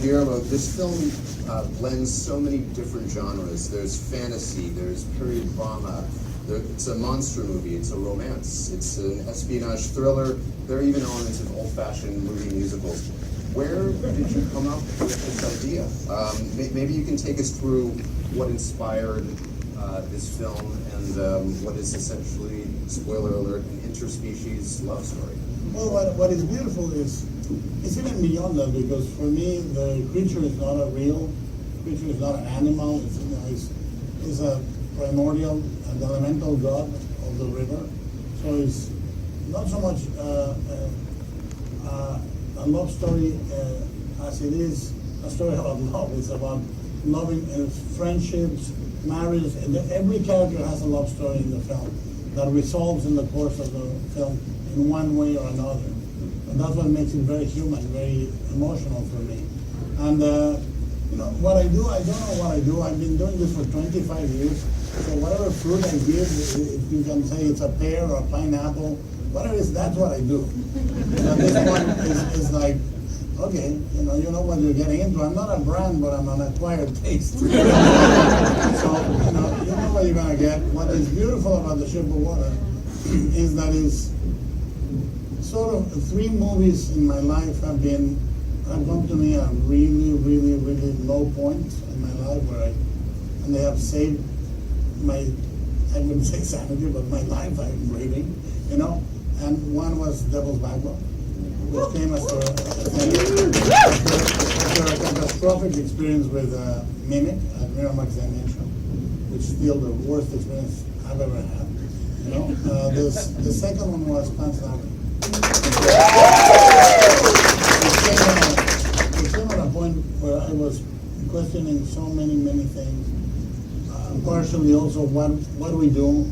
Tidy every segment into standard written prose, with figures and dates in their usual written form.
Guillermo, this film blends so many different genres. There's fantasy, there's period drama, it's a monster movie, it's a romance, it's an espionage thriller. There are even elements of old-fashioned movie musicals. Where did you come up with this idea? Maybe you can take us through what inspired this film and what is essentially, spoiler alert, an interspecies love story. Well, what is beautiful is, it's even beyond that, because for me, the creature is not a real creature, is not an animal, it's a primordial and elemental god of the river. So it's not so much a love story as it is a story about love. It's about loving friendships, marriage, and every character has a love story in the film that resolves in the course of the film in one way or another. And that's what makes it very human, very emotional for me. And what I do, I don't know what I do. I've been doing this for 25 years. So whatever fruit I give, if you can say it's a pear or a pineapple, whatever it is, that's what I do. And this one is like, okay, you know what you're getting into. I'm not a brand, but I'm an acquired taste. So, you know what you're gonna get. What is beautiful about The Shape of Water is that it's sort of 3 movies in my life have come to me at really, really, really low points in my life and they have saved my, I wouldn't say sanity, but my life. I'm breathing, And one was Devil's Backbone, which came after a catastrophic experience with Mimic at Miramax Dimension, which is still the worst experience I've ever had. The second one was Pan's It came at a point where I was questioning so many things. Partially also what do we do,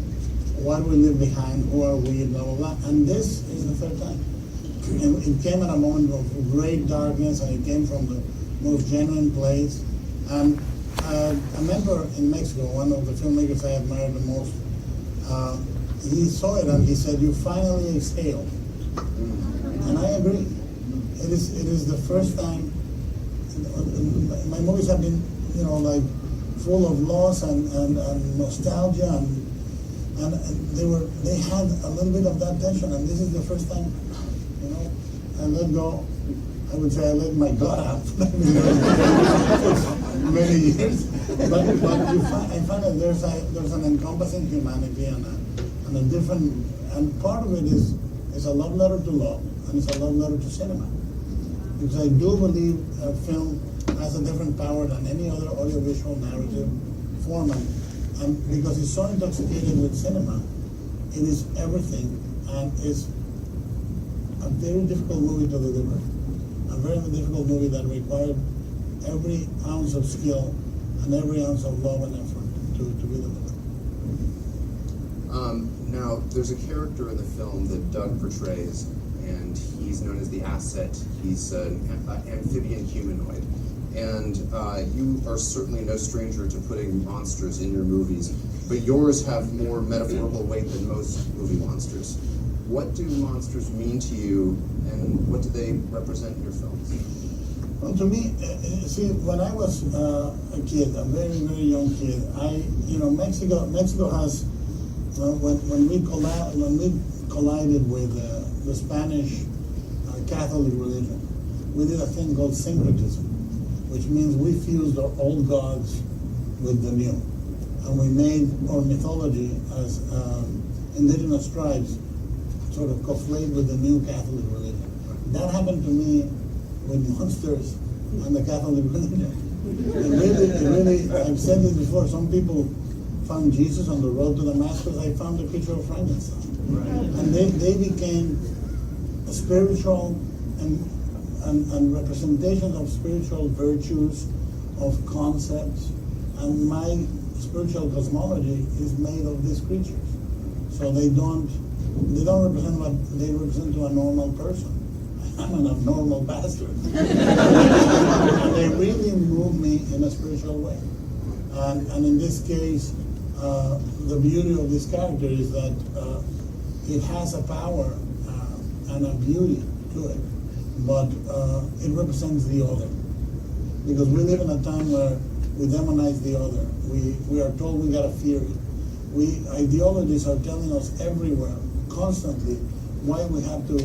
what do we leave behind, who are we, blah, blah, blah. And this is the third time. And it came at a moment of great darkness, and it came from the most genuine place. And a mentor in Mexico, one of the filmmakers I admire the most, he saw it and he said, "You finally exhaled." And I agree. It is the first time. My movies have been, full of loss and nostalgia, and they had a little bit of that tension, and this is the first time, I let go. I would say I let my gut out for many years, but I find that there's an encompassing humanity and a different, and part of it is a love letter to love, and it's a love letter to cinema, because I do believe a film has a different power than any other audiovisual narrative format, and because it's so intoxicated with cinema, it is everything, and it's a very difficult movie to deliver, a very difficult movie that required every ounce of skill and every ounce of love and effort to be delivered. Now, there's a character in the film that Doug portrays, and he's known as the Asset. He's an amphibian humanoid. And you are certainly no stranger to putting monsters in your movies, but yours have more metaphorical weight than most movie monsters. What do monsters mean to you, and what do they represent in your films? Well, to me, see, when I was a kid, a very, very young kid, Mexico has, when we collided with the Spanish Catholic religion, we did a thing called syncretism, which means we fused our old gods with the new. And we made our mythology as indigenous tribes sort of conflate with the new Catholic religion. That happened to me with monsters and the Catholic religion. It really, I've said this before, some people found Jesus on the road to Damascus. I found the picture of Frankenstein. Right. And they became spiritual and representations of spiritual virtues, of concepts, and my spiritual cosmology is made of these creatures. So they don't represent what they represent to a normal person. I'm an abnormal bastard. And they really move me in a spiritual way. And in this case, the beauty of this character is that it has a power and a beauty to it, but it represents the other. because we live in a time where we demonize the other. We are told we gotta fear it. Ideologies are telling us everywhere, constantly, why we have to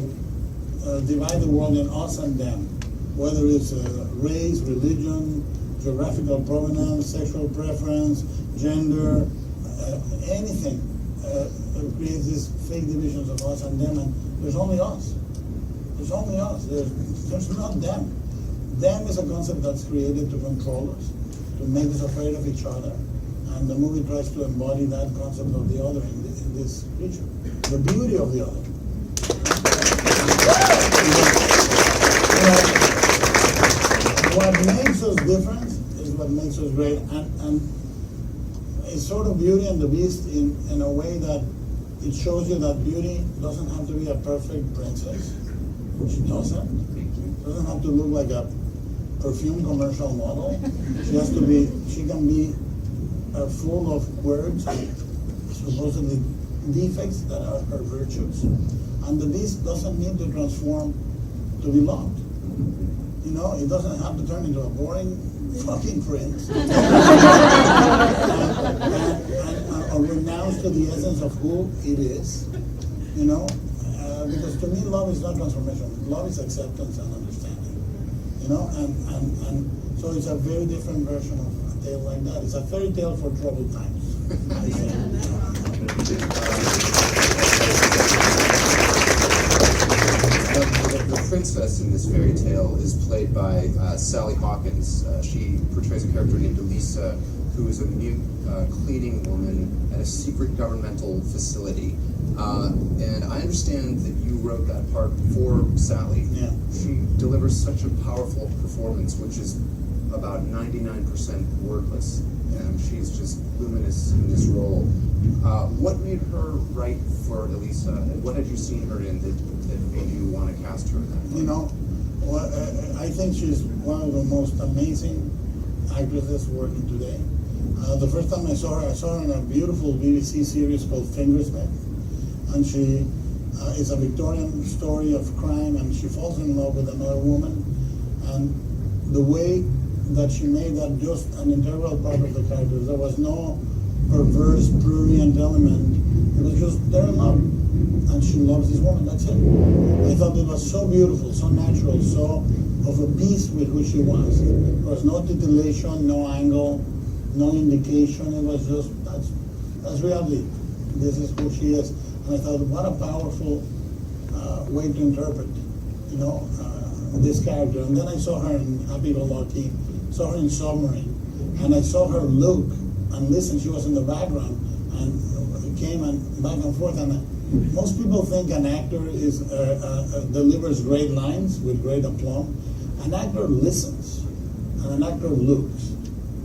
divide the world in us and them, whether it's race, religion, geographical provenance, sexual preference, gender, anything creates these fake divisions of us and them, and there's only us. There's only us. There's not them. Them is a concept that's created to control us, to make us afraid of each other. And the movie tries to embody that concept of the other in this creature. The beauty of the other. What makes us different is what makes us great. And it's sort of Beauty and the Beast in a way that it shows you that beauty doesn't have to be a perfect princess. She doesn't. Doesn't have to look like a perfume commercial model. She can be full of quirks, supposedly defects that are her virtues. And the beast doesn't need to transform to be loved. You know, it doesn't have to turn into a boring fucking prince. and renounce to the essence of who it is. You know, because to me love is not transformation. Love is acceptance and understanding. You know, and so it's a very different version of a tale like that. It's a fairy tale for troubled times. I think. The princess in this fairy tale is played by Sally Hawkins. She portrays a character named Elisa, who is a mute cleaning woman at a secret governmental facility. And I understand that you wrote that part for Sally. Yeah. She delivers such a powerful performance, which is about 99% wordless. And she's just luminous in this role. What made her right for Elisa, and what had you seen her in that made you want to cast her in that? You know, well, I think she's one of the most amazing actresses working today. The first time I saw her in a beautiful BBC series called Fingersmith, and she is a Victorian story of crime, and she falls in love with another woman, and the way that she made that just an integral part of the character. There was no perverse, prurient element. It was just they're in love, and she loves this woman. That's it. I thought it was so beautiful, so natural, so of a piece with who she was. There was no titillation, no angle, no indication. It was just that's reality. This is who she is. And I thought, what a powerful way to interpret, you know, this character. And then I saw her in Happy Go Lucky, saw her in Submarine, and I saw her look and listen. She was in the background and came and back and forth. And most people think an actor is delivers great lines with great aplomb. An actor listens, and an actor looks,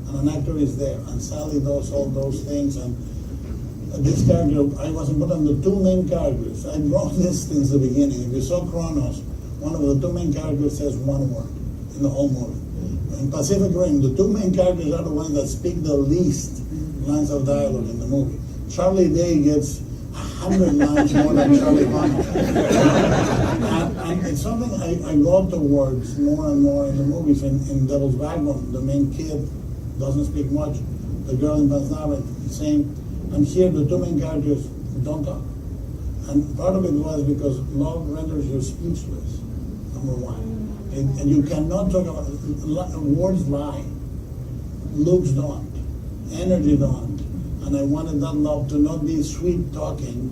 and an actor is there. And Sally does all those things. And this character, I was put on the two main characters. I wrote this since the beginning. If you saw Kronos, one of the two main characters says one word in the whole movie. In Pacific Rim, the two main characters are the ones that speak the least lines of dialogue in the movie. Charlie Day gets 100 lines more than Charlie Hunnam. and it's something I go towards more and more in the movies. In Devil's Backbone, the main kid doesn't speak much. The girl in Paznavik, same. And here, the two main characters don't talk. And part of it was because love renders you speechless, number one. And you cannot talk about, words lie, looks don't, energy don't. And I wanted that love to not be sweet talking,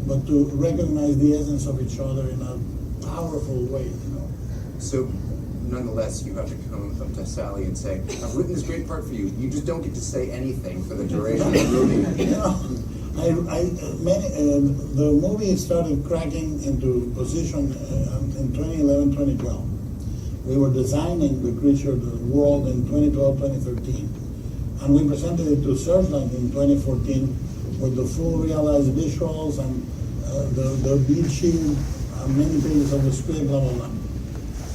but to recognize the essence of each other in a powerful way, you know. So, nonetheless, you have to come up to Sally and say, I've written this great part for you. You just don't get to say anything for the duration of the movie. You know, the movie started cracking into position in 2011, 2012. We were designing the creature, the world in 2012, 2013. And we presented it to Searchlight in 2014 with the full realized visuals and the beat sheet, many pages of the script, blah, blah, blah.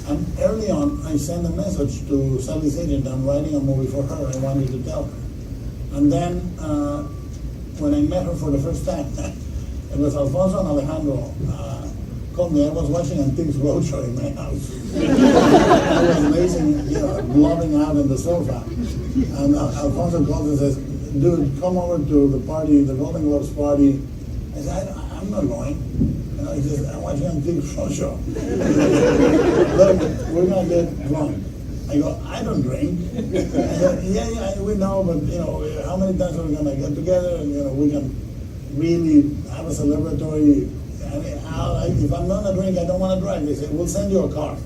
And early on, I sent a message to Sally's agent, I'm writing a movie for her, I want you to tell her. And then, when I met her for the first time, it was Alfonso and Alejandro called me. I was watching Antiques Roadshow in my house. I was lazing, loving out on the sofa. And Alfonso calls and says, dude, come over to the party, the Golden Globes party. I said, I'm not going. He says, I'm watching Antiques Roadshow. Look, we're going to get drunk. I go, I don't drink. I said, yeah, we know, but how many times are we going to get together and we can really have a celebratory. I mean, if I'm not a drink, I don't want to drive. They say, we'll send you a car.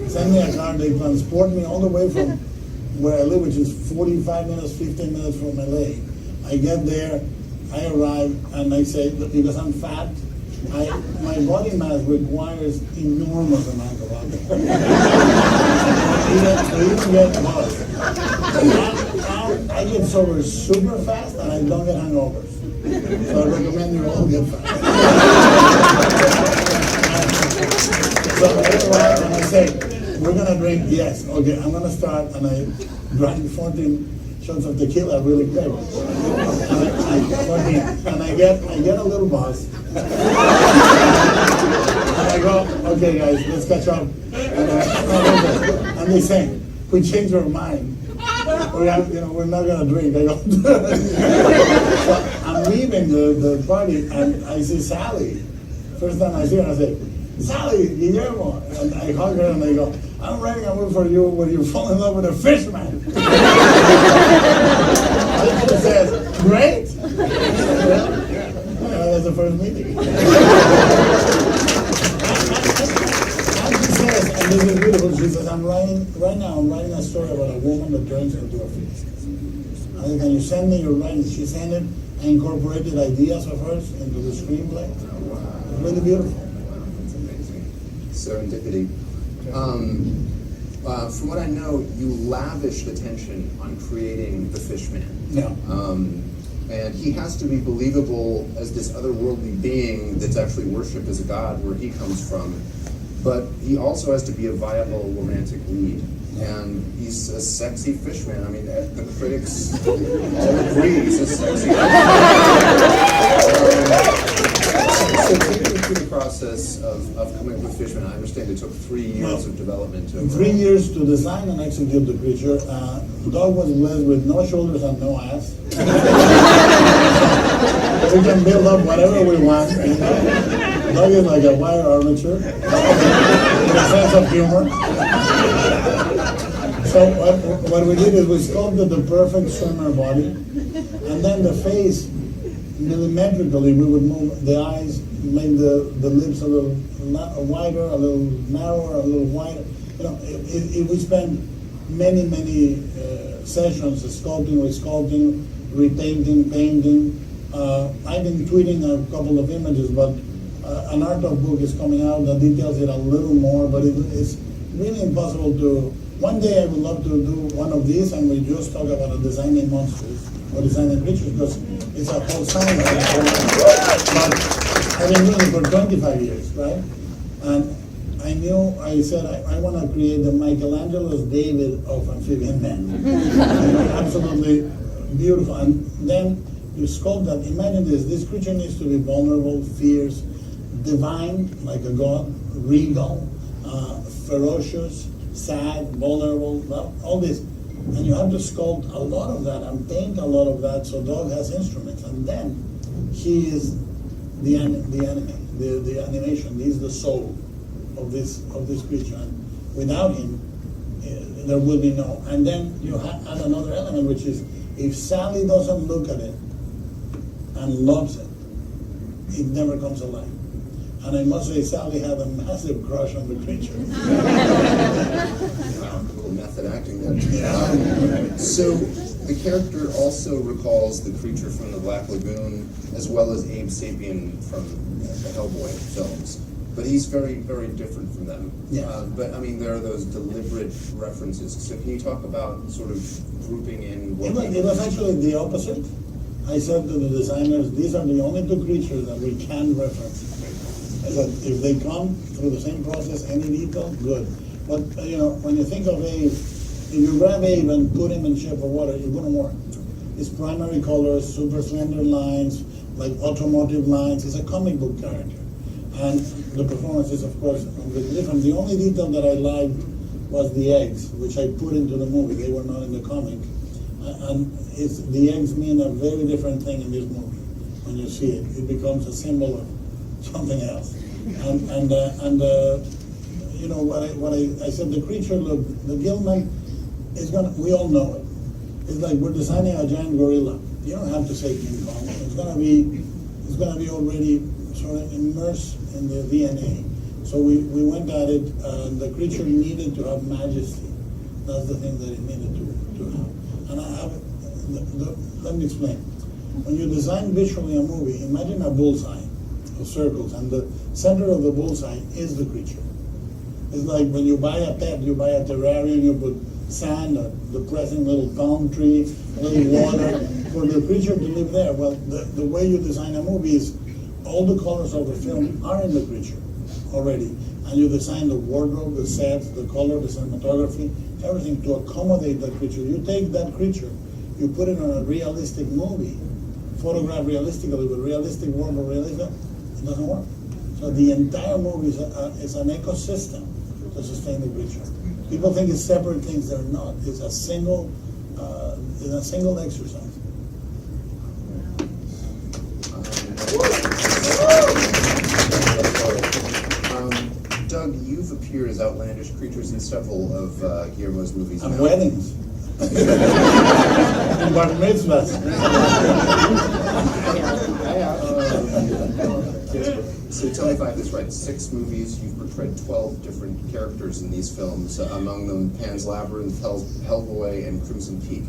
Send me a car. They transport me all the way from where I live, which is 45 minutes, 15 minutes from LA. I get there, I arrive, and I say, because I'm fat, my body mass requires enormous amount of alcohol. to even get buzz. I get sober super fast, and I don't get hangovers. So I recommend you all get fast. So I arrive and I say, we're gonna drink, yes, okay, I'm gonna start, and I drank 14 shots of tequila really quick. And I get a little buzz. And I go, okay guys, let's catch up. And they say, we changed our mind. We're not gonna drink. I go, so I'm leaving the party and I see Sally. First time I see her, I say, Sally, Guillermo. And I hug her and I go, I'm writing a movie for you where you fall in love with a fish man. And she says, great. That's the first meeting. And she says, and this is beautiful, she says, I'm writing a story about a woman that turns into a fish. I said, can you send me your writing? She sent it. I incorporated ideas of hers into the screenplay. It's really beautiful. That's amazing. Serendipity. From what I know, you lavished attention on creating the Fishman. Yeah. And he has to be believable as this otherworldly being that's actually worshipped as a god where he comes from. But he also has to be a viable romantic lead. And he's a sexy fishman. I mean, the critics all agree he's a sexy So take me through the process of coming up with Fishman. I understand it took 3 years of development. 3 years to design and execute the creature. The dog was blessed with no shoulders and no ass. We can build up whatever we want. The dog is like a wire armature with a sense of humor. So what we did is we sculpted the perfect swimmer body, and then the face, millimetrically, we would move the eyes, make the lips a little wider, a little narrower, a little wider. We spent many sessions sculpting, resculpting, repainting, painting. I've been tweeting a couple of images, but an art of book is coming out that details it a little more, but it's really impossible to. One day I would love to do one of these and we just talk about designing monsters or designing creatures because it's a whole science. But I've been doing it for 25 years, right? And I said I want to create the Michelangelo's David of amphibian men. Absolutely beautiful. And then you sculpt that. Imagine this creature needs to be vulnerable, fierce, divine, like a god, regal, ferocious, sad, vulnerable, all this. And you have to sculpt a lot of that and paint a lot of that so dog has instruments. And then he is the animation. He's the soul of this creature. And without him, there will be no. And then you add another element, which is if Sally doesn't look at it and loves it, it never comes alive. And I must say, Sally had a massive crush on the creature. Cool method acting there. So the character also recalls the creature from the Black Lagoon, as well as Abe Sapien from the Hellboy films. But he's very, very different from them. Yeah. But I mean, there are those deliberate references. So can you talk about sort of grouping in what It was actually the opposite. I said to the designers, these are the only two creatures that we can reference. I said, if they come through the same process, any detail, good. But, when you think of Abe, if you grab Abe and put him in shape of water, it wouldn't work. His primary colors, super slender lines, like automotive lines. He's a comic book character. And the performances, of course, completely different. The only detail that I liked was the eggs, which I put into the movie. They were not in the comic. And the eggs mean a very different thing in this movie. When you see it, it becomes a symbol of something else. And you know what I said, the creature, look, the Gilman is gonna. We all know it. It's like we're designing a giant gorilla. You don't have to say King Kong. It's gonna be already sort of immersed in the DNA. So we went at it. The creature needed to have majesty. That's the thing that it needed to have. And let me explain. When you design visually a movie, imagine a bullseye of circles, and the center of the bullseye is the creature. It's like when you buy a pet, you buy a terrarium, you put sand, a depressing little palm tree, a little water, for the creature to live there. Well, the way you design a movie is all the colors of the film are in the creature already. And you design the wardrobe, the sets, the color, the cinematography, everything to accommodate that creature. You take that creature, you put it on a realistic movie, photographed realistically with realistic wardrobe, realism, it doesn't work. So the entire movie is an ecosystem to sustain the creature. People think it's separate things, they're not. It's a single exercise. Doug, you've appeared as outlandish creatures in several of Guillermo's movies. And weddings. And bar mitzvahs. So tell me if I have this right. 6 movies, you've portrayed 12 different characters in these films, among them Pan's Labyrinth, Hellboy, and Crimson Peak.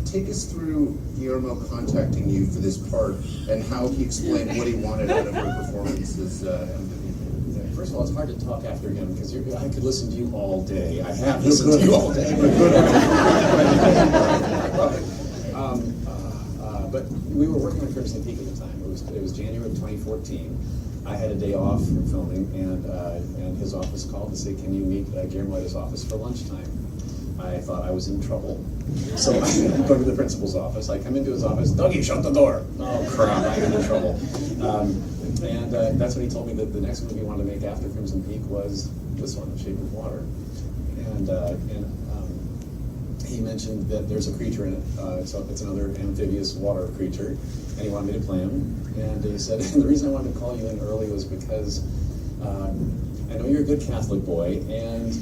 Take us through Guillermo contacting you for this part and how he explained what he wanted out of your performances. First of all, it's hard to talk after him because I could listen to you all day. I have listened to you all day. But we were working on Crimson Peak at the time. It was January of 2014. I had a day off from filming, and his office called to say, "Can you meet Guillermo at his office for lunchtime?" I thought I was in trouble, so I go to the principal's office. I come into his office. "Dougie, shut the door!" Oh crap! I'm in trouble. And that's when he told me that the next movie he wanted to make after Crimson Peak was this one, The Shape of Water. And he mentioned that there's a creature in it. So it's another amphibious water creature, and he wanted me to play him. And he said, and the reason I wanted to call you in early was because I know you're a good Catholic boy, and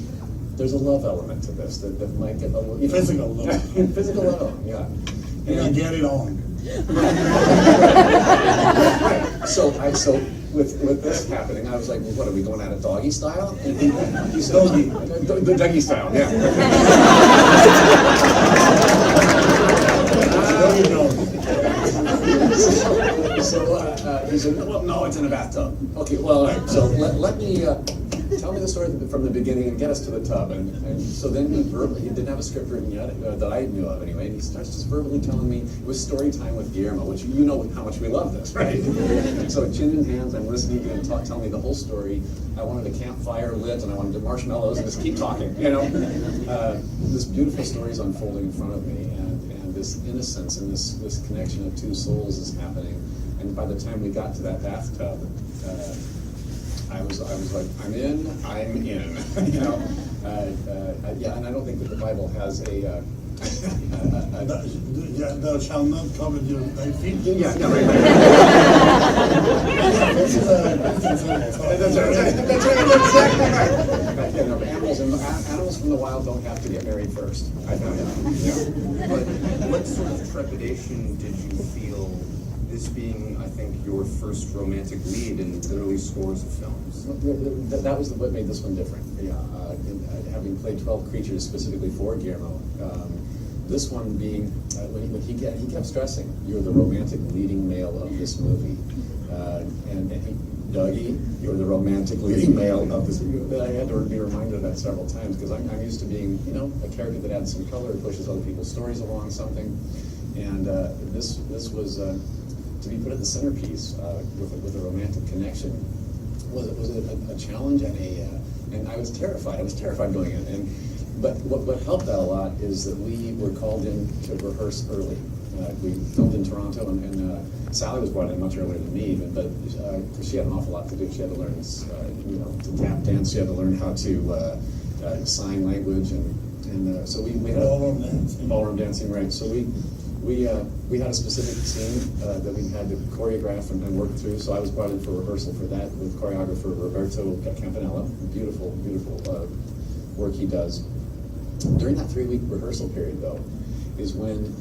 there's a love element to this that might get a little Physical love. Physical love, yeah. You're gonna get it on. So with this happening, I was like, well, what are we going at it doggy style? And he said, the doggy style, yeah. So he said, well, no, it's in a bathtub. Okay, well, all right. So let me tell me the story from the beginning and get us to the tub. And so then he didn't have a script written yet that I knew of anyway. And he starts just verbally telling me it was story time with Guillermo, which you know how much we love this, right? So chin in hands, I'm listening to him tell me the whole story. I wanted a campfire lit, and I wanted marshmallows, and just keep talking. You know, this beautiful story is unfolding in front of me, and this innocence and this connection of two souls is happening. And by the time we got to that bathtub, I was like, I'm in. You know, yeah. And I don't think that the Bible has a. Thou shalt not covet your thy feet. Yeah, no, right. That's exactly right. Yeah, no, but animals from the wild don't have to get married first. I found out. Yeah. But what sort of trepidation did you feel, this being, I think, your first romantic lead in literally scores of films? That was what made this one different. Yeah, having played 12 creatures specifically for Guillermo, this one being when he kept stressing, "You're the romantic leading male of this movie," and Dougie, "You're the romantic leading male of this movie." I had to be reminded of that several times because I'm used to being, you know, a character that adds some color, pushes other people's stories along something, and this was to be put at the centerpiece with a romantic connection was a challenge and I was terrified. I was terrified going in. But what helped that a lot is that we were called in to rehearse early. We filmed in Toronto, and Sally was brought in much earlier than me, even, but she had an awful lot to do. She had to learn, to tap dance. She had to learn how to sign language, and so we had ballroom dancing, right? So we had a specific scene that we had to choreograph and work through. So I was brought in for rehearsal for that with choreographer Roberto Campanella. Beautiful work he does. During that 3-week rehearsal period, though, is when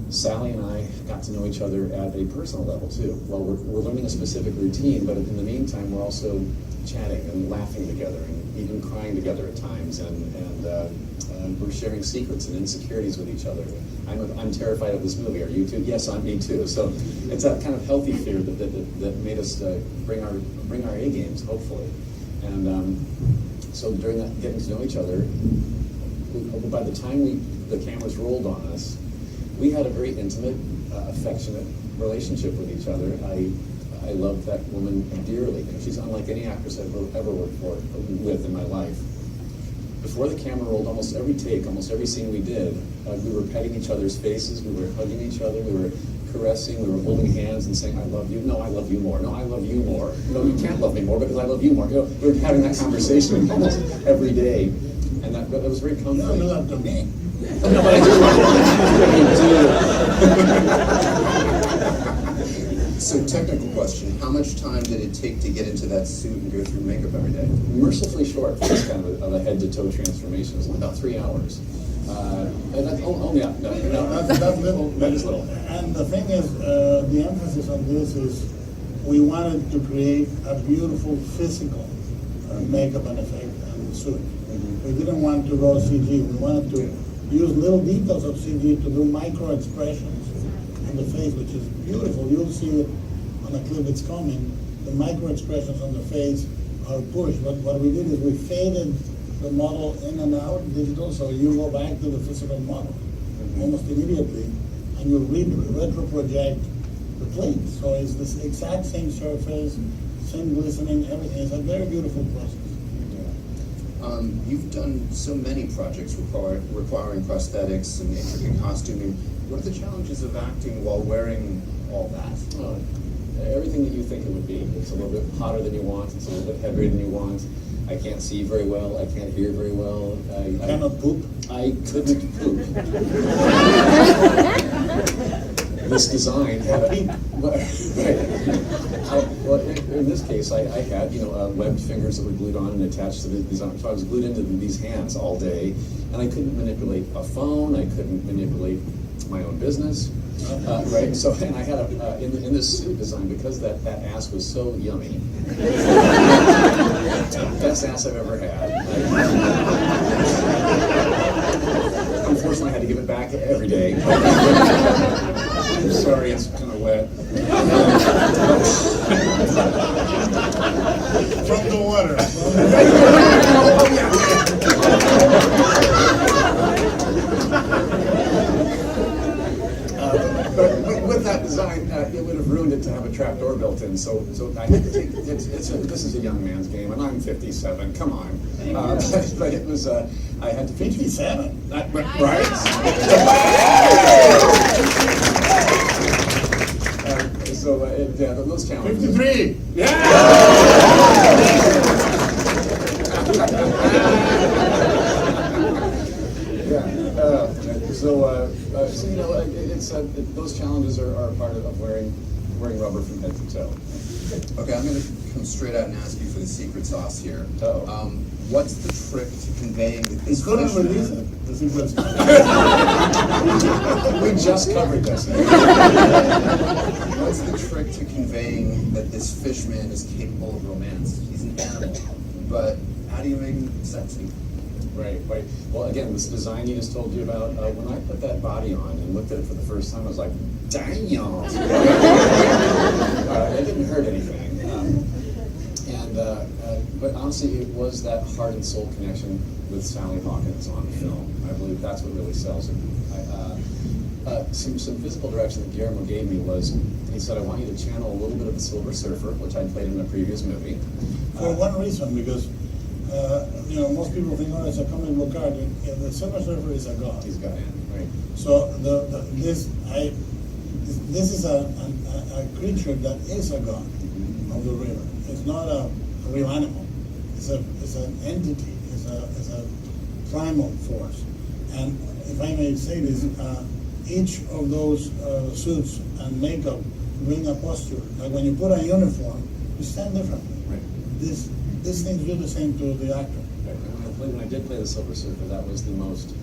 Sally and I got to know each other at a personal level too. Well, we're learning a specific routine, but in the meantime, we're also chatting and laughing together and even crying together at times, and we're sharing secrets and insecurities with each other. I'm terrified of this movie. Are you too? Yes, me too. So it's that kind of healthy fear that made us bring our A games, hopefully. And so during that getting to know each other, by the time the cameras rolled on us, we had a very intimate, affectionate relationship with each other. I loved that woman dearly, and she's unlike any actress I've ever worked with in my life. Before the camera rolled, almost every take, almost every scene we did, we were petting each other's faces, we were hugging each other, we were caressing, we were holding hands and saying, I love you. No, I love you more. No, I love you more. No, you can't love me more because I love you more. We were having that conversation almost every day, and that was very comforting. You don't love to me. No, but I do. So technical question, how much time did it take to get into that suit and go through makeup every day? Mercifully short for this kind of a head-to-toe transformation. It was only about 3 hours. And that's only That's little. That is little. And the thing is, the emphasis on this is we wanted to create a beautiful physical makeup and effect and suit. We didn't want to go CG. We wanted to use little details of CG to do micro expressions on the face, which is beautiful. You'll see it on a clip that's coming. The micro expressions on the face are pushed. But what we did is we faded the model in and out digital, so you go back to the physical model almost immediately, and you retro project the plate. So it's this exact same surface, same glistening, everything. It's a very beautiful process. You've done so many projects requiring prosthetics and intricate costuming. What are the challenges of acting while wearing all that? Everything that you think it would be. It's a little bit hotter than you want. It's a little bit heavier than you want. I can't see very well. I can't hear very well. I cannot poop. I couldn't poop. This design had well, in this case, I had webbed fingers that were glued on and attached to the design. So I was glued into these hands all day, and I couldn't manipulate a phone. I couldn't manipulate my own business. Right. So, and I had in this suit design, because that ass was so yummy. Best ass I've ever had. Unfortunately, I had to give it back every day. I'm sorry, it's kind of wet. From the water. But with that design, it would have ruined it to have a trap door built in. So I had to take. This is a young man's game, and I'm 57. Come on. But it was. I had to. 57. Right. So those challenges. 53. So it's those challenges are part of wearing rubber from head to toe. Okay, I'm going to come straight out and ask you for the secret sauce here. What's the trick to conveying that this Couldn't fish release man- it. The secret sauce. We just covered this. What's the trick to conveying that this fish man is capable of romance? He's an animal, but how do you make him sexy? Right. Well, again, this design you just told you about, when I put that body on and looked at it for the first time, I was like, damn! It didn't hurt anything. But honestly, it was that heart and soul connection with Sally Hawkins on film. I believe that's what really sells it. Some physical direction that Guillermo gave me was, he said, I want you to channel a little bit of the Silver Surfer, which I played in a previous movie. For one reason, because most people think, oh, it's a comic book art. The Silver Surfer is a god. He's got it, right? So this is a creature that is a god of the river. It's not a real animal. It's an entity. It's a primal force. And if I may say this, each of those suits and makeup bring a posture. Like when you put a uniform, you stand differently. Right. These things do the same to the actor. Right. When I did play the Silver Surfer, that was the most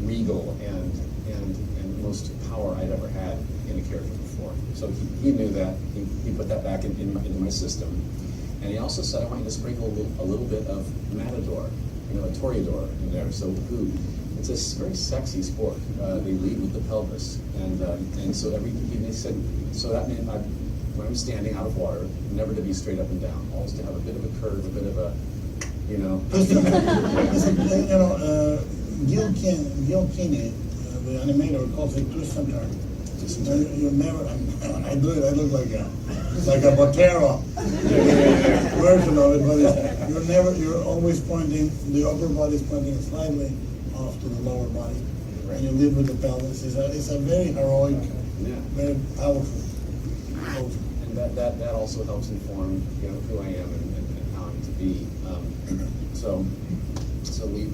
regal and most power I'd ever had in a character before. So he knew that. He put that back into my system. And he also said, I want you to sprinkle a little bit of Matador, a Toreador in there. So it's a very sexy sport. They lead with the pelvis. And so he said, so that meant when I'm standing out of water, never to be straight up and down, always to have a bit of a curve, a bit of a, Listen, Gil Keeney, the animator, calls it twist and turn. You never. When I do it, I look like a Botero version of it. But you're always pointing. The upper body is pointing slightly off to the lower body, and you lead with the pelvis. It's a very heroic, very powerful pose. And that also helps inform who I am and how I'm to be. So Sally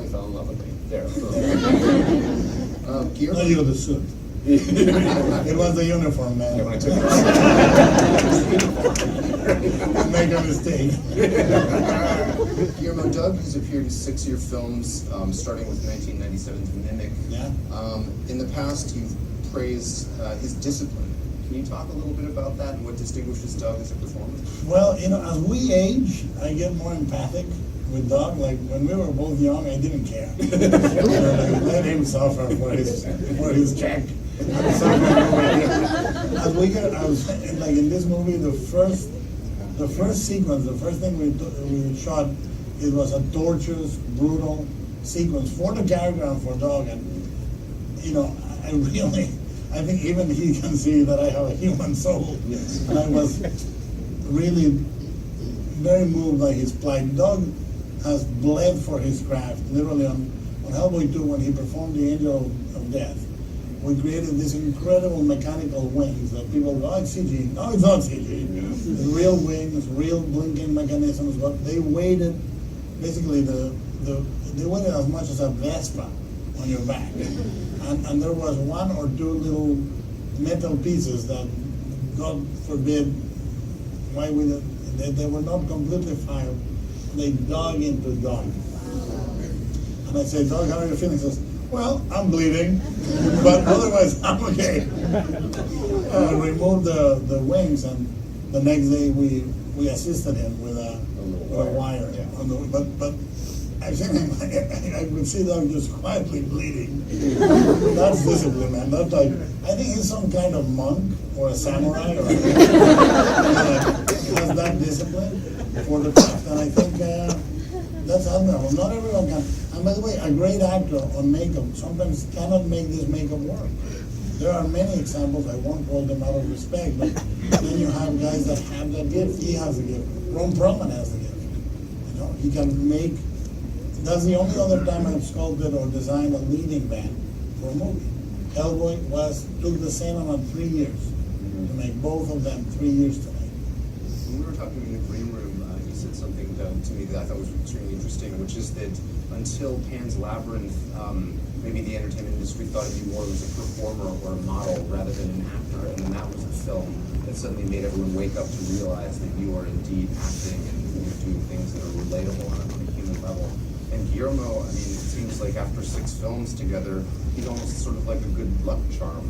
fell in love with me there. No, you're the suit. It was the uniform, man. Yeah, when I took it. Make a mistake. Guillermo, Doug has appeared in 6 of your films, starting with 1997's Mimic. Yeah. In the past, you've praised his discipline. Can you talk a little bit about that and what distinguishes Doug as a performer? Well, as we age, I get more empathic with Doug. Like when we were both young, I didn't care. Let him suffer for his check. As we get, like in this movie, the first sequence, the first thing we shot, it was a torturous, brutal sequence for the character and for Doug. And I think even he can see that I have a human soul. Yes. And I was really very moved by his plight. Doug has bled for his craft. Literally on Hellboy 2, when he performed the Angel of Death, we created these incredible mechanical wings that people go, oh, it's CG. No, it's not CG. Yeah. It's real wings, real blinking mechanisms, but they weighted, basically they weighted as much as a Vespa on your back. And there was 1 or 2 little metal pieces that, God forbid, why they were not completely fired. They dug into Doug. And I said, Doug, how are you feeling? He says, well, I'm bleeding, but otherwise I'm okay. Removed the wings, and the next day we assisted him with a wire. Yeah. But I think I could see Doug just quietly bleeding. That's discipline, man. That's like, I think he's some kind of monk or a samurai, or has that discipline for the craft, and I think that's admirable. Not everyone can. And by the way, a great actor on makeup sometimes cannot make this makeup work. There are many examples. I won't call them out of respect, but then you have guys that have that gift. He has a gift. Ron Perlman has the gift. He can make. That's the only other time I've sculpted or designed a leading man for a movie. Hellboy took the same amount, 3 years, to make both of them 3 years to make. When we were talking in the green room, you said something to me that I thought was extremely interesting, which is that until Pan's Labyrinth, maybe the entertainment industry thought of you more as a performer or a model rather than an actor, and then that was the film that suddenly made everyone wake up to realize that you are indeed acting and doing things that are relatable on a human level. And Guillermo, it seems like after 6 films together, he's almost sort of like a good luck charm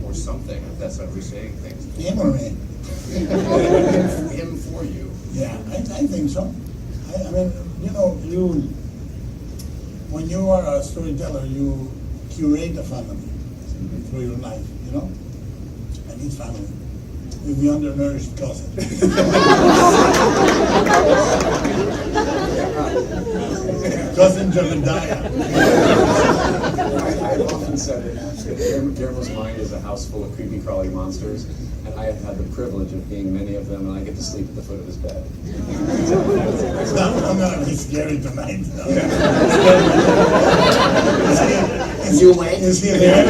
or something, if that's how we're saying things. Him or me? Him for you. Yeah, I think so. When you are a storyteller, you curate a family through your life, and his family is the undernourished cousin. Cousin Jebediah. I've often said that Guillermo's mind is a house full of creepy, crawly monsters, and I have had the privilege of being many of them, and I get to sleep at the foot of his bed. I'm gonna be scary tonight. You wait. Is he there?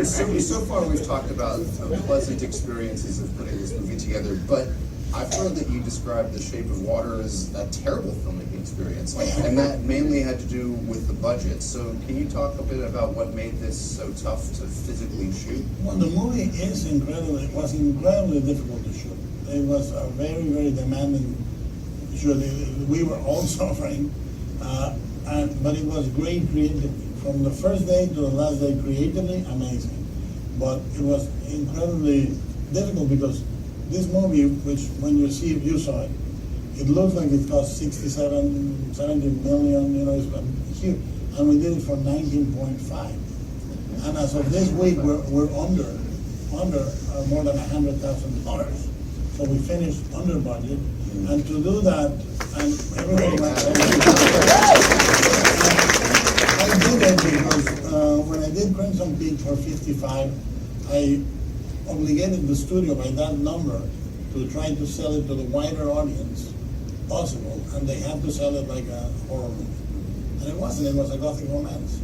So far we've talked about pleasant experiences of putting this movie together, but I've heard that you described The Shape of Water as a terrible filmmaking experience, and that mainly had to do with the budget. So can you talk a bit about what made this so tough to physically shoot? Well, the movie was incredibly difficult to shoot. It was a very, very demanding shoot. We were all suffering, but it was great creatively. From the first day to the last day, creatively amazing. But it was incredibly difficult because this movie, which when you see it, you saw it, it looks like it cost 67, 70 million, it's huge. And we did it for 19.5. And as of this week, we're under more than $100,000. So we finished under budget. And to do that, and everybody I did it because when I did Crimson Peak for 55, I obligated the studio by that number to try to sell it to the wider audience possible, and they had to sell it like a horror movie. And it wasn't, it was a gothic romance.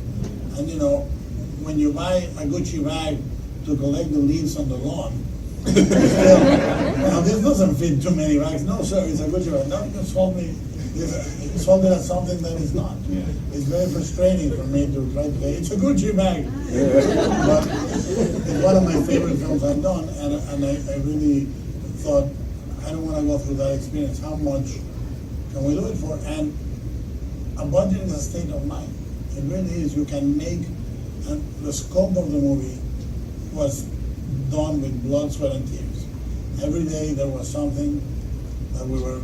And when you buy a Gucci bag to collect the leaves on the lawn, well, this doesn't fit too many bags. No, sir, it's a Gucci bag. No, you sold me. You sold it as something that is not. Yeah. It's very frustrating for me to try to say, it's a Gucci bag. But it's one of my favorite films I've done, and I really thought, I don't want to go through that experience. How much can we do it for? And a budget is a state of mind. It really is. You can make, and the scope of the movie was done with blood, sweat, and tears. Every day there was something that we were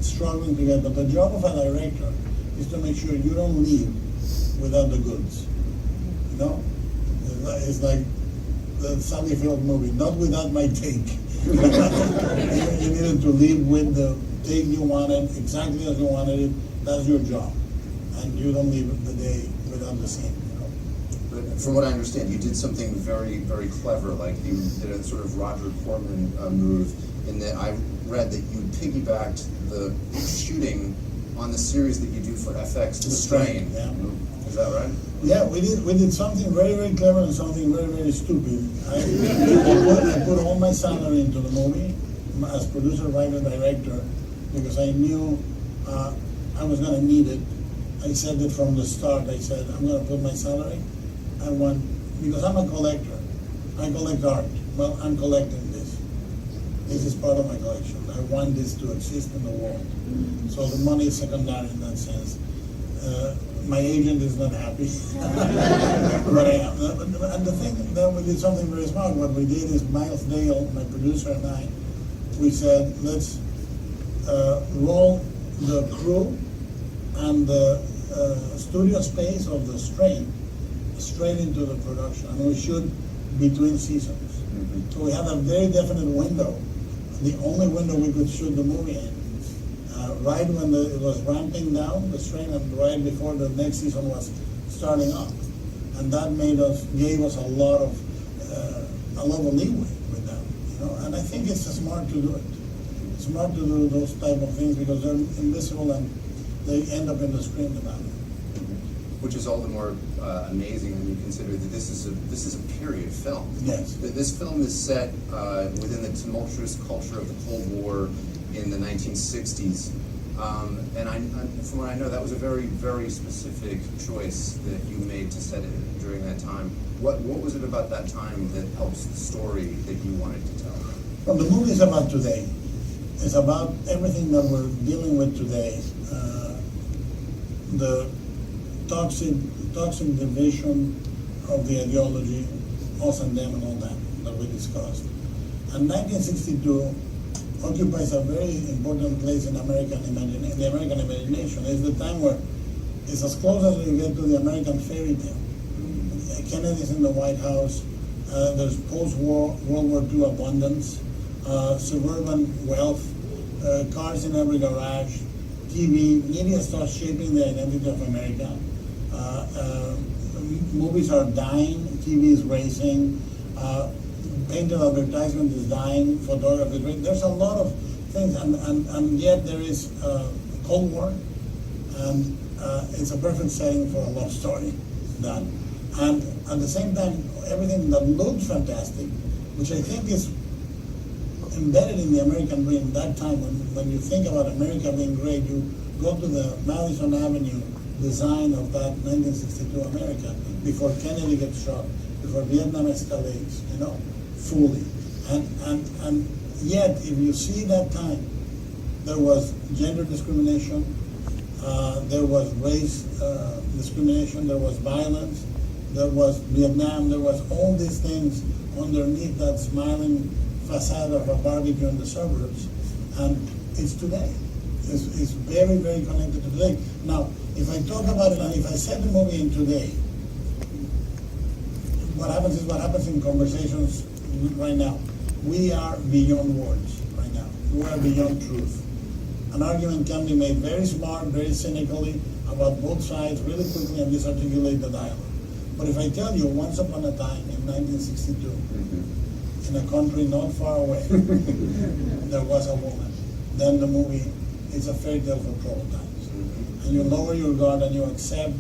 struggling to get. But the job of a director is to make sure you don't leave without the goods. It's like the Sally Field movie, not without my take. You needed to leave with the take you wanted, exactly as you wanted it. That's your job. And you don't leave the day without the scene. But from what I understand, you did something very, very clever. Like you did a sort of Roger Corman move in that I read that you piggybacked the shooting on the series that you do for FX, The Strain. Yeah. Is that right? Yeah, we did something very, very clever and something very, very stupid. I put all my salary into the movie as producer, writer, director, because I knew I was going to need it. I said it from the start. I said, I'm going to put my salary. Because I'm a collector. I collect art. Well, I'm collecting this. This is part of my collection. I want this to exist in the world. So the money is secondary in that sense. My agent is not happy, but I am. And the thing that we did something very smart. What we did is Miles Dale, my producer, and I, we said, let's roll the crew and the studio space of The Strain straight into the production, and we shoot between seasons. Mm-hmm. So we had a very definite window, the only window we could shoot the movie in. Right when it was ramping down, The Strain, and right before the next season was starting up, and that gave us a lot of leeway with that, And I think it's smart to do it. It's smart to do those type of things because they're invisible and they end up in the screen about it. Which is all the more amazing when you consider that this is a period film. Yes. This film is set within the tumultuous culture of the Cold War in the 1960s. And from what I know, that was a very, very specific choice that you made to set it during that time. What was it about that time that helps the story that you wanted to tell? Well, the movie is about today. It's about everything that we're dealing with today. The toxic division of the ideology, us and them and all that we discussed. And 1962 occupies a very important place in the American imagination. It's the time where it's as close as you get to the American fairy tale. Kennedy's in the White House, there's post-war World War II abundance, suburban wealth, cars in every garage, TV, media starts shaping the identity of America. movies are dying, TV is racing, painted advertisement is dying, photography is racing. There's a lot of things, and yet there is Cold War, and it's a perfect setting for a love story done. And at the same time, everything that looks fantastic, which I think is embedded in the American dream. That time when you think about America being great, you go to the Madison Avenue design of that 1962 America before Kennedy gets shot, before Vietnam escalates, fully. And yet, if you see that time, there was gender discrimination, there was race discrimination, there was violence, there was Vietnam, there was all these things underneath that smiling facade of a barbecue in the suburbs, and it's today. It's very, very connected to today. Now, if I talk about it, and if I set the movie in today, what happens is what happens in conversations right now. We are beyond words right now. We are beyond truth. An argument can be made very smart, very cynically, about both sides, really quickly, and disarticulate the dialogue. But if I tell you, once upon a time in 1962, in a country not far away, there was a woman, then the movie is a fairy tale for troubled times. And you lower your guard and you accept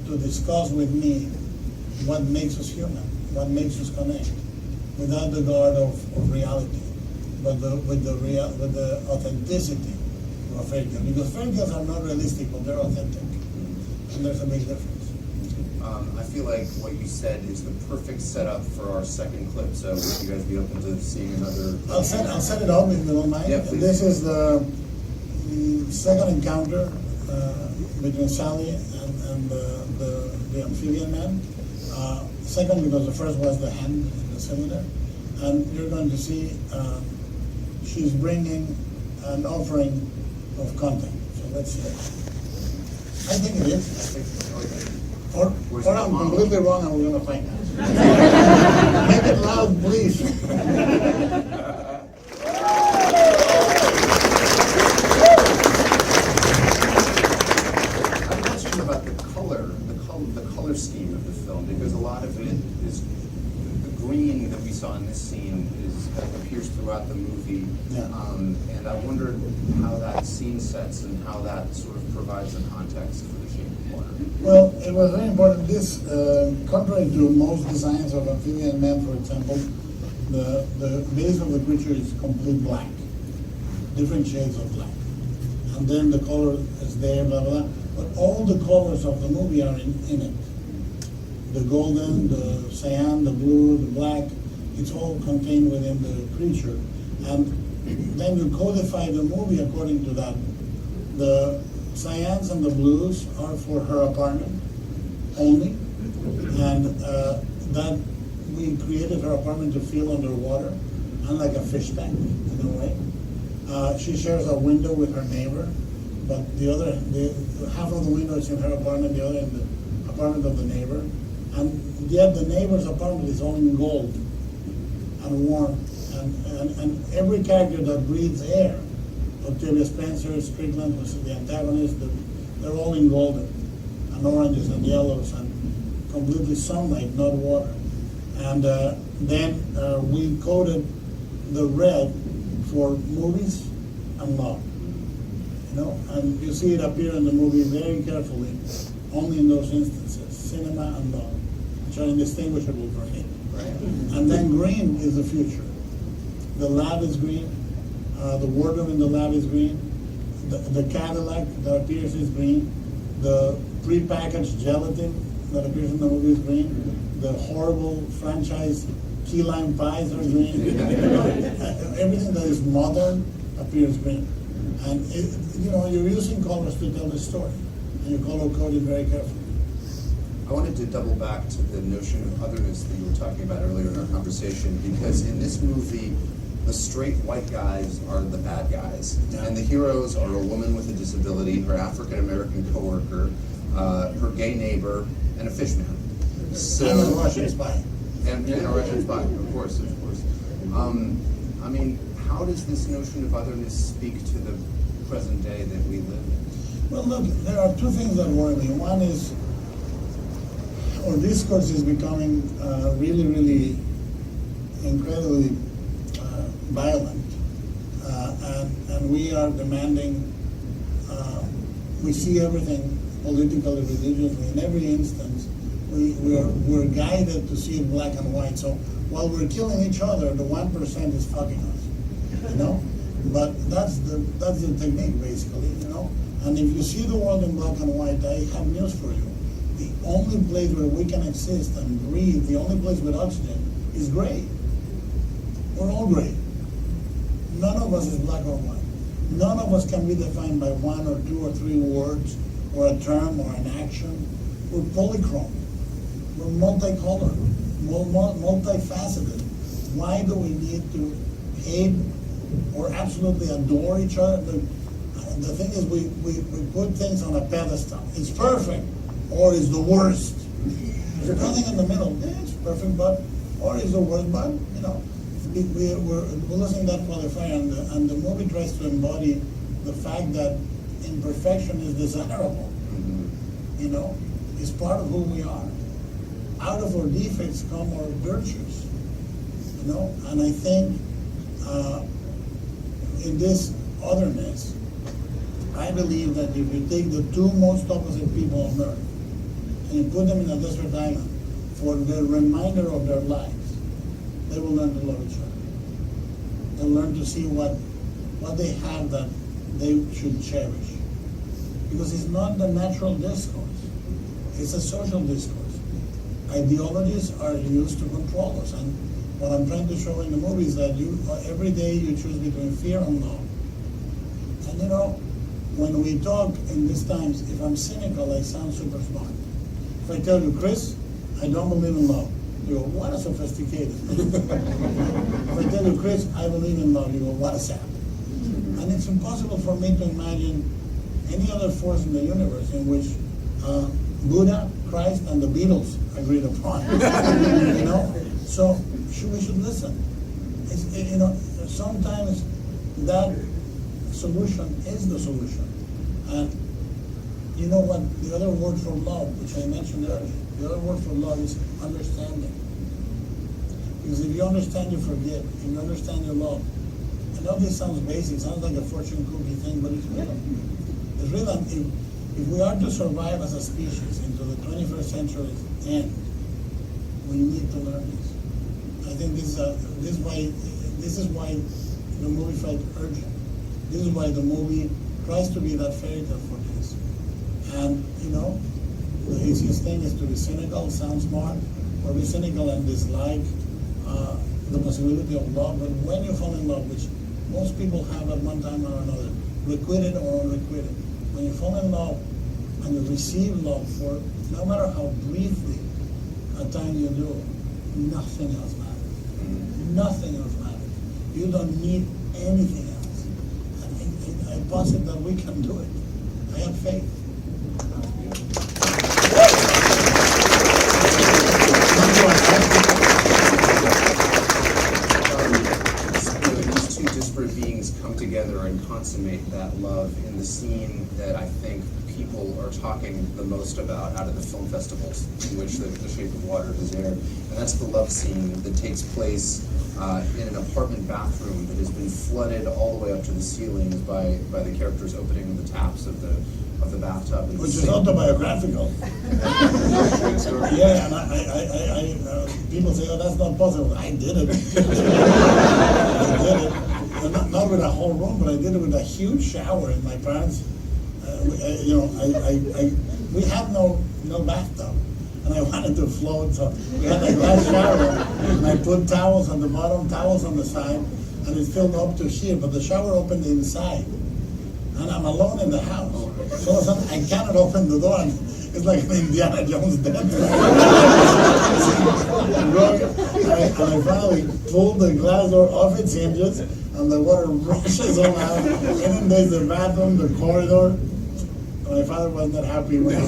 to discuss with me what makes us human, what makes us connect, without the guard of reality, but with the authenticity of a fairy tale. Because fairy tales are not realistic, but they're authentic. And there's a big difference. I feel like what you said is the perfect setup for our second clip. So would you guys be open to seeing another? I'll set it up if you don't mind. Yeah, please. This is the second encounter between Sally and the amphibian man. Second, because the first was the hand in the cylinder. And you're going to see she's bringing an offering of content. So let's see. I think it is. Or I'm completely wrong and we're going to find out. Make it loud, please. I have a question about the color scheme of the film, because a lot of it is the green that we saw in this scene appears throughout the movie. Yeah. And I wondered how that scene sets and how that sort of provides a context for the shape of water. Well, it was very important. This, contrary to most designs of amphibian men, for example, the base of the creature is complete black, different shades of black. And then the color is there, blah, blah, blah. But all the colors of the movie are in it. The golden, the cyan, the blue, the black, it's all contained within the creature. And then you codify the movie according to that. The cyans and the blues are for her apartment only, and that we created her apartment to feel underwater, unlike a fish tank in a way. She shares a window with her neighbor, but half of the window is in her apartment, the other in the apartment of the neighbor, and yet the neighbor's apartment is all in gold and warm, and every character that breathes air. Octavia Spencer, Strickland, who's the antagonist, they're all in golden, and oranges and yellows, and completely sunlight, not water. And then we coded the red for movies and love. And you see it appear in the movie very carefully, only in those instances, cinema and love, which are indistinguishable for me. Right. And then green is the future. The lab is green. The wardrobe in the lab is green. The Cadillac that appears is green. The prepackaged gelatin that appears in the movie is green. The horrible franchise key lime pies are green. Everything that is modern appears green. And you're using colors to tell the story, and you color code it very carefully. I wanted to double back to the notion of otherness that you were talking about earlier in our conversation, because in this movie, the straight white guys are the bad guys, and the heroes are a woman with a disability, her African-American coworker, her gay neighbor, and a fish man. So, and a Russian spy. And a Russian spy, of course. I mean, how does this notion of otherness speak to the present day that we live in? Well, look, there are two things that worry me. One is our discourse is becoming really, really incredibly violent, and we are demanding. We see everything politically, religiously. In every instance, we're guided to see it black and white. So while we're killing each other, the 1% is fucking us, you know. But that's the technique, basically, you know. And if you see the world in black and white, I have news for you. The only place where we can exist and breathe, the only place with oxygen, is gray. We're all gray. None of us is black or white. None of us can be defined by 1 or 2 or 3 words or a term or an action. We're polychrome. We're multicolored, multifaceted. Why do we need to hate or absolutely adore each other? The thing is, we put things on a pedestal. It's perfect, or it's the worst. There's nothing in the middle. Yeah, it's perfect, but, or it's the worst, but, you know. We're losing that qualifier, and the movie tries to embody the fact that imperfection is desirable. You know, it's part of who we are. Out of our defects come our virtues. You know, and I think in this otherness, I believe that if you take the 2 most opposite people on earth and you put them in a desert island for the remainder of their lives, they will learn to love each other. They'll learn to see what they have that they should cherish. Because it's not the natural discourse. It's a social discourse. Ideologies are used to control us. And what I'm trying to show in the movie is that every day you choose between fear and love. And you know, when we talk in these times, if I'm cynical, I sound super smart. If I tell you, Chris, I don't believe in love, you go, what a sophisticated. If I tell you, Chris, I believe in love, you go, what a sap. And it's impossible for me to imagine any other force in the universe in which Buddha, Christ, and the Beatles agreed upon. You know? So we should listen. You know, sometimes that solution is the solution. And you know what? The other word for love, which I mentioned earlier, the other word for love is understanding. Because if you understand, you forgive. If you understand, you love. I know this sounds basic, sounds like a fortune cookie thing, but it's real. It's real. And if we are to survive as a species into the 21st century's end, we need to learn this. I think this is why the movie felt urgent. This is why the movie tries to be that fairy tale for this. And, you know, the easiest thing is to be cynical, sound smart, or be cynical and dislike the possibility of love. But when you fall in love, which most people have at one time or another, requited or unrequited, when you fall in love and you receive love for no matter how briefly a time you do, nothing else matters. Nothing else matters. You don't need anything else. I posit that we can do it. I have faith. These 2 disparate beings come together and consummate that love in the scene that I think people are talking the most about out of the film festivals in which the Shape of Water has aired. And that's the love scene that takes place in an apartment bathroom that has been flooded all the way up to the ceilings by the characters opening the taps of the bathtub. Which is autobiographical. Yeah, and I people say, oh, that's not possible. I did it. I did it. And not with a whole room, but I did it with a huge shower in my parents'. We had no bathtub, and I wanted to float, so we had a glass shower, and I put towels on the bottom, towels on the side, and it filled up to here, but the shower opened inside, and I'm alone in the house. So all of a sudden, I cannot open the door, and it's like an Indiana Jones death. And I finally pulled the glass door off its hinges, and the water rushes all out, and then there's the bathroom, the corridor. My father was not happy when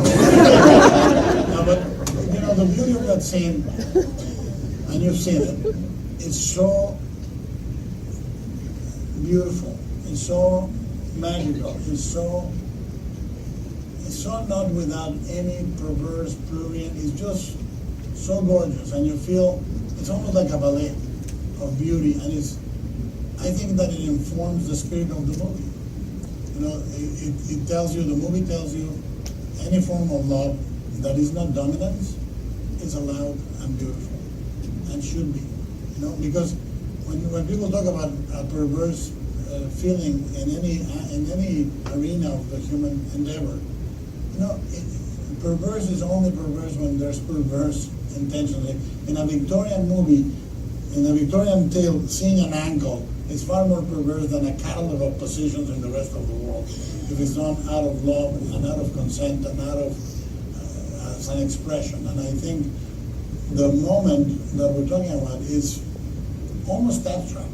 but you know, the beauty of that scene, and you've seen it, it's so beautiful, it's so magical, it's so not without any perverse, prurient. It's just so gorgeous, and you feel it's almost like a ballet of beauty, and I think that it informs the spirit of the movie. You know, it tells you, the movie tells you, any form of love that is not dominance is allowed and beautiful, and should be. You know, because when people talk about a perverse feeling in any arena of the human endeavor, you know, perverse is only perverse when there's perverse intentions. In a Victorian movie, in a Victorian tale, seeing an ankle is far more perverse than a catalog of positions in the rest of the world, if it's done out of love and out of consent and out of as an expression. And I think the moment that we're talking about is almost abstract.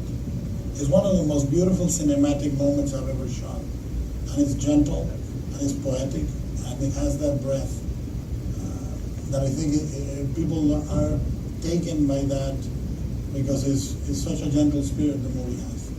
It's one of the most beautiful cinematic moments I've ever shot. And it's gentle, and it's poetic, and it has that breath that I think people are taken by that, because it's such a gentle spirit the movie has.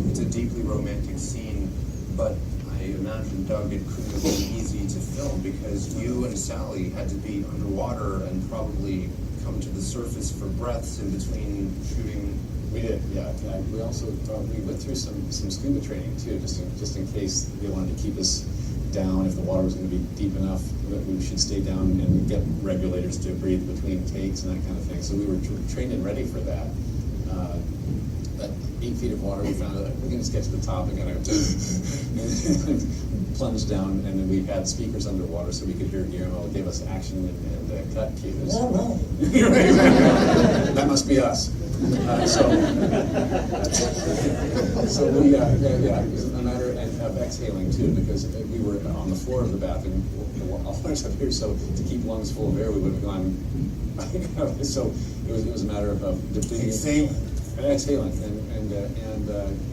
It's a deeply romantic scene, but I imagine, Doug, it couldn't have been easy to film because you and Sally had to be underwater and probably come to the surface for breaths in between shooting. We did, yeah. We also we went through some scuba training too, just in case they wanted to keep us down if the water was going to be deep enough that we should stay down and get regulators to breathe between takes and that kind of thing. So we were trained and ready for that. At 8 feet of water, we found out we can just get to the top and kind of plunge down, and then we had speakers underwater so we could hear Guillermo give us action and cut cues. Oh, That must be us. So we, it was a matter of exhaling too, because we were on the floor of the bathroom, always up here, so to keep lungs full of air, we would have gone. So it was a matter of exhaling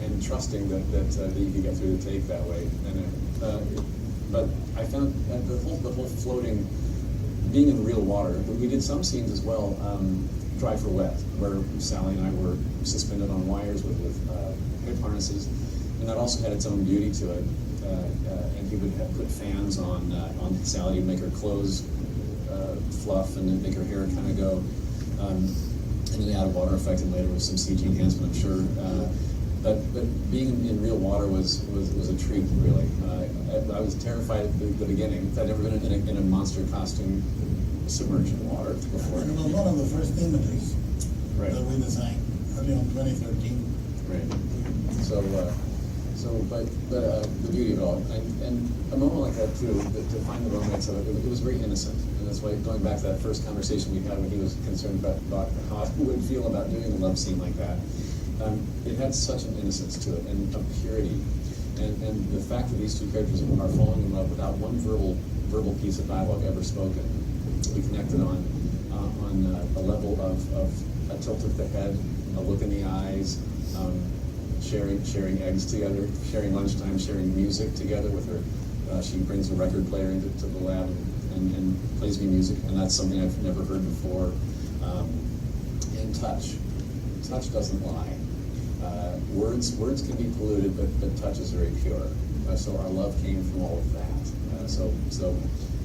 and trusting that you could get through the take that way. But I found that the whole floating, being in real water. We did some scenes as well. Dry for wet, where Sally and I were suspended on wires with hip harnesses, and that also had its own beauty to it. And he would put fans on Sally to make her clothes fluff and then make her hair kind of go. And then the out of water effect, and later with some CG enhancement, I'm sure. But being in real water was a treat, really. I was terrified at the beginning. I'd never been in a monster costume submerged in water before. and it was one of the first images Right. that we designed early on 2013. Right. But the beauty of it all, and a moment like that too, to find the romance of it, it was very innocent, and that's why, going back to that first conversation we had when he was concerned about how I would feel about doing a love scene like that, it had such an innocence to it and a purity, and the fact that these two characters are falling in love without one verbal piece of dialogue ever spoken. We connected on a level of a tilt of the head, a look in the eyes, sharing eggs together, sharing lunchtime, sharing music together with her. She brings a record player into the lab and plays me music, and that's something I've never heard before. And touch doesn't lie. Words can be polluted, but touch is very pure. So our love came from all of that. So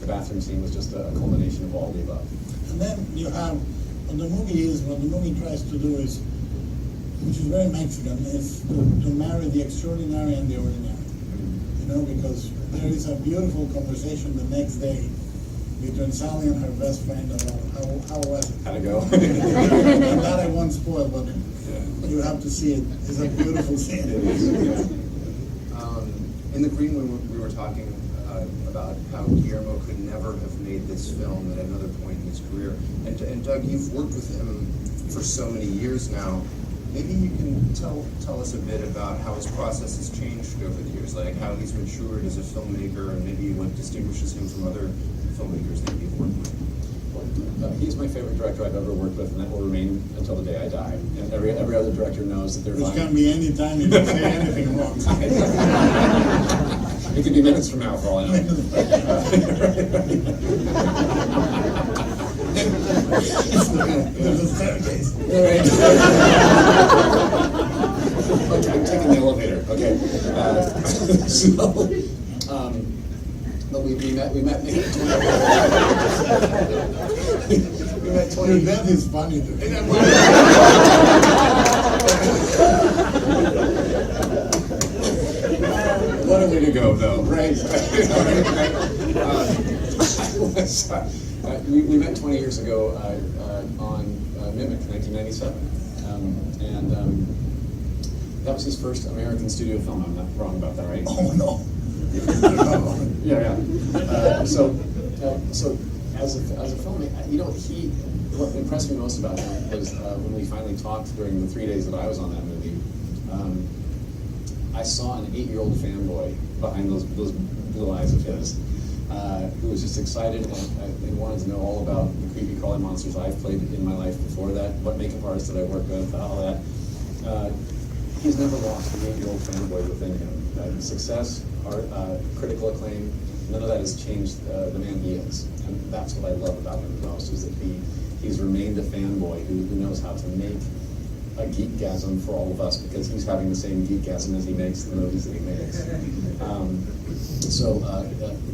the bathroom scene was just a culmination of all the above. And then you have, what the movie tries to do is, which is very Mexican, is to marry the extraordinary and the ordinary. You know, because there is a beautiful conversation the next day between Sally and her best friend about how was it. How'd it go? And that I won't spoil, but you have to see it. It's a beautiful scene. In the green room, we were talking about how Guillermo could never have made this film at another point in his career. And Doug, you've worked with him for so many years now. Maybe you can tell us a bit about how his process has changed over the years, like how he's matured as a filmmaker, and maybe what distinguishes him from other filmmakers that you've worked with. He's my favorite director I've ever worked with, and that will remain until the day I die. And every other director knows that they're Which fine. can be any time you can say anything wrong. It could be minutes from now, for all I know. There's a staircase. Okay, I'm taking the elevator. Okay. but we met maybe 20 we met 20 Your death is funny to me. What a way to go, though, right? We met 20 years ago on Mimic, 1997. That was his first American studio film. I'm not wrong about that, right? Oh, no. Yeah. So as a filmmaker, what impressed me most about him was when we finally talked during the 3 days that I was on that movie. I saw an 8-year-old fanboy behind those blue eyes of his, who was just excited and wanted to know all about the creepy crawly monsters I've played in my life before that, what makeup artists that I worked with, all that. He's never lost an 8-year-old fanboy within him. Success, art, critical acclaim, none of that has changed the man he is. And that's what I love about him the most, is that he's remained a fanboy who knows how to make a geekgasm for all of us, because he's having the same geekgasm as he makes the movies that he makes.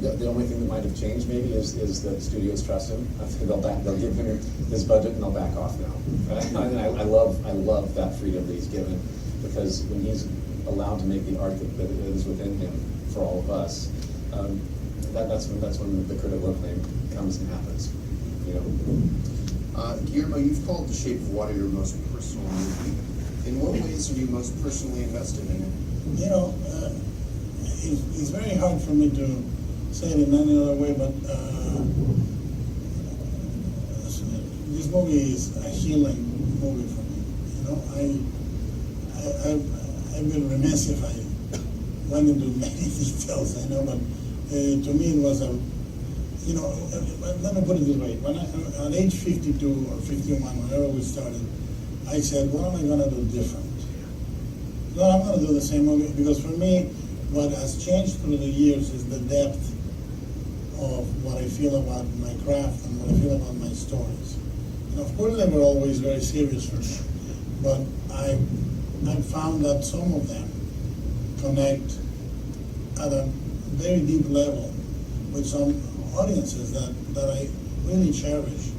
The only thing that might have changed maybe is that studios trust him. They'll give him his budget and they'll back off now. I love that freedom that he's given, because when he's allowed to make the art that is within him for all of us, that's when the critical acclaim comes and happens. You know. Guillermo, you've called The Shape of Water your most personal movie. In what ways are you most personally invested in it? You know, it's very hard for me to say it in any other way, but this movie is a healing movie for me. You know, I've been remiss if I went into many details, I know, but to me it was let me put it this way. When at age 52 or 51, whenever we started, I said, what am I going to do different? No, I'm going to do the same movie, because for me, what has changed through the years is the depth of what I feel about my craft and what I feel about my stories. And of course, they were always very serious for me, but I found that some of them connect at a very deep level with some audiences that I really cherish,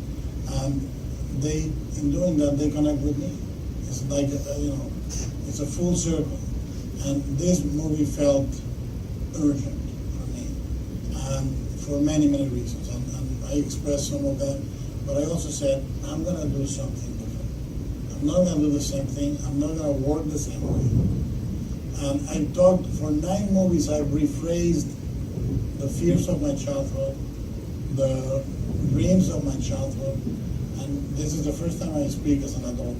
and in doing that, they connect with me. It's like it's a full circle, and this movie felt urgent for me, and for many reasons, and I expressed some of them, but I also said, I'm going to do something different. I'm not going to do the same thing. I'm not going to work the same way. And I talked, for 9 movies, I've rephrased the fears of my childhood, the dreams of my childhood, and this is the first time I speak as an adult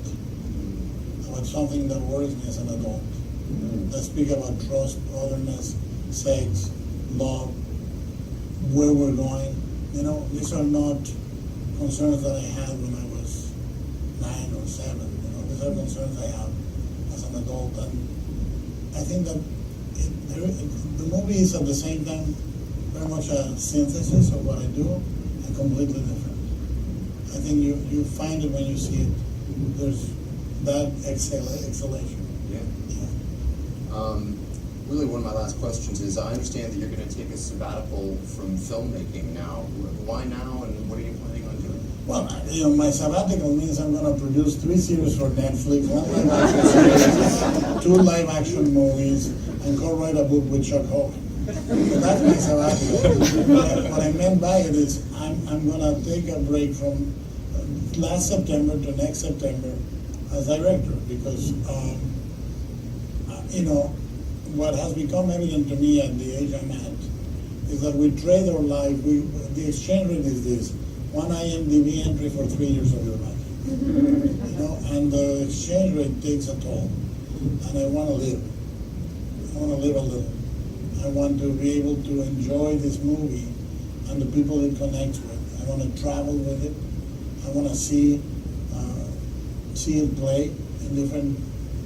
about something that worries me as an adult. I speak about trust, otherness, sex, love, where we're going. You know, these are not concerns that I had when I was 9 or 7. You know, these are concerns I have as an adult, and I think that the movie is at the same time very much a synthesis of what I do, and completely different. I think you find it when you see it. There's that exhalation. Yeah. Really, one of my last questions is, I understand that you're going to take a sabbatical from filmmaking now. Why now, and what are you planning on doing? Well, my sabbatical means I'm going to produce 3 series for Netflix, 1 live action series, 2 live action movies, and co-write a book with Chuck Hogan. So that's my sabbatical. What I meant by it is I'm going to take a break from last September to next September as director, because what has become evident to me at the age I'm at is that we trade our life. The exchange rate is this: 1 IMDb entry for 3 years of your life. And the exchange rate takes a toll. And I want to live. I want to live a little. I want to be able to enjoy this movie and the people it connects with. I want to travel with it. I want to see it play in different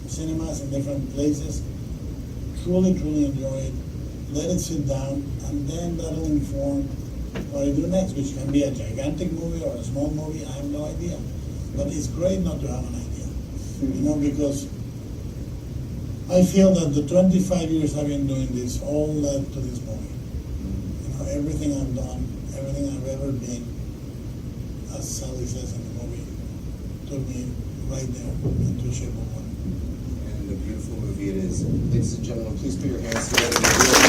cinemas, in different places. Truly enjoy it. Let it sit down, and then that'll inform what I do next, which can be a gigantic movie or a small movie. I have no idea. But it's great not to have an idea. Because I feel that the 25 years I've been doing this all led to this movie. everything I've done, everything I've ever been, as Sally says in the movie, took me right there into Shape of Water. And a beautiful movie it is. Ladies and gentlemen, please put your hands together.